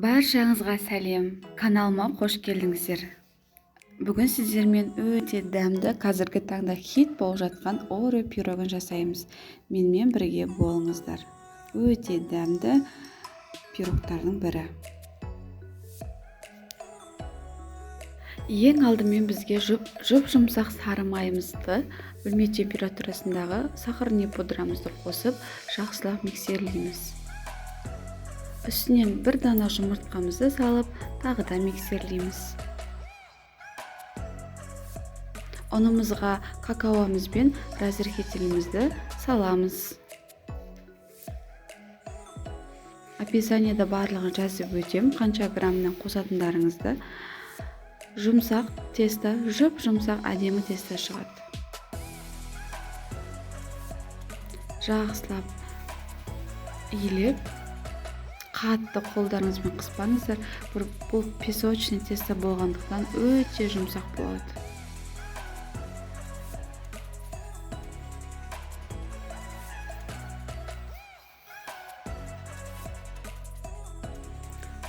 Баршаңызға сәлем, каналыма қош келдіңіздер. Бүгін сіздермен өте дәмді, қазіргі таңда хит болып жатқан Орео пирогын жасаймыз. Менімен бірге болыңыздар. Өте дәмді пирогтардың бірі. Ең алдымен бізге жұп-жұмсақ сары майымызды бөлме температурасындағы сахарный пудрамызды қосып, жақсылап миксерлейміз. Үстінен бір дана жұмыртқамызды салып, тағы да миксерлейміз. Ұнымызға какаомыз бен разрыхителімізді саламыз. Описаниеда барлығын жазып өтем, қанша граммнан қосатындарыңызды. Жұмсақ тесто, жұп-жұмсақ әдемі тесто шығады. Жақсылап иілеп, қатты қолдарыңызбен қыспаңыздар. Бұл песочный тесто болғандықтан өте жұмсақ болады.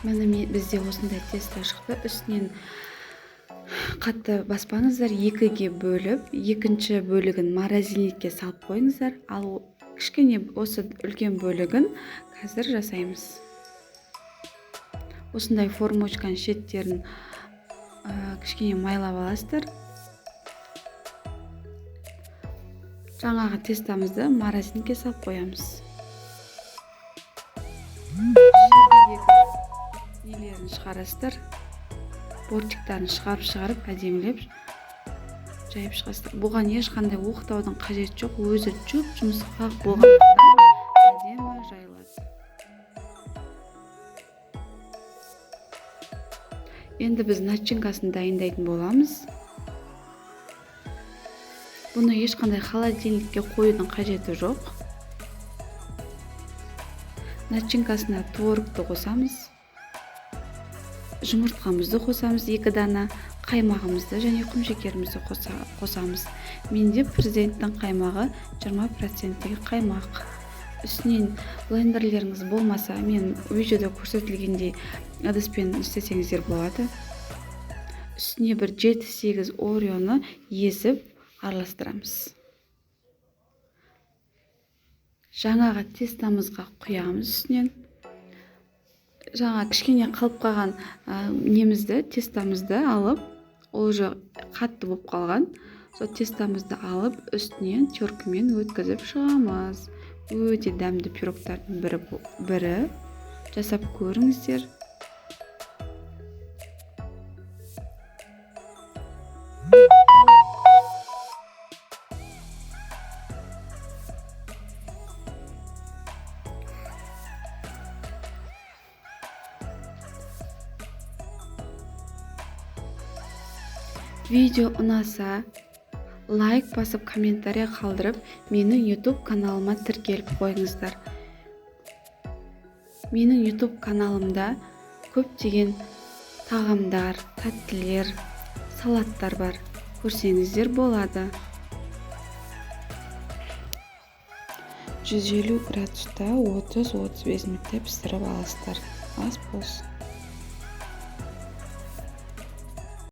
Міне бізде осындай тесто шықты. Үстінен қатты баспаңыздар, екіге бөліп, екінші бөлігін морозильникке салып қойыңыздар. Ал кішкене осы үлкен бөлігін қазір жасаймыз. Осындай формочканың шеттерін кішкене майлап аласыздар. Жаңағы тестамызды морозильникке салып қоямыз. Нелерін шығарасыздар. Бортиктарын шығарып, әдемілеп жайып шығасыздар. Бұған ешқандай оқытаудың қажет жоқ. Өзі жұп-жұмсақ болғандықтан әдемі жайылады. Енді біз начинкасын дайындайтын боламыз. Бұны ешқандай холодильникке қоюдың қажеті жоқ. Начинкасына творогты қосамыз. Жұмыртқамызды қосамыз, 2 дана, қаймағымызды және құмшекерімізді қосамыз. Менде президенттің қаймағы 20% қаймақ. Үстінен блендерлеріңіз болмаса, мен видеода көрсетілгендей ыдыспен істесеңіздер болады. Үстіне бір 7-8 ореоны езіп араластырамыз. Жаңағы тестамызға құямыз үстінен. Жаңа кішкене қалып қалған немізді, тестамызды алып, ол уже қатты болып қалған. Сол тестамызды алып, үстінен теркімен өткізіп шығамыз. Өте дәмді пирогтардың бірі. Жасап көріңіздер. Видео ұнаса, лайк басып, комментарий қалдырып, менің YouTube каналыма тіркеліп қойыңыздар. Менің YouTube каналымда көптеген тағамдар, тәттілер, салаттар бар. Көрсеңіздер болады. 150 градуста 30-35 минутта пісіріп аласыздар. Ас болсын.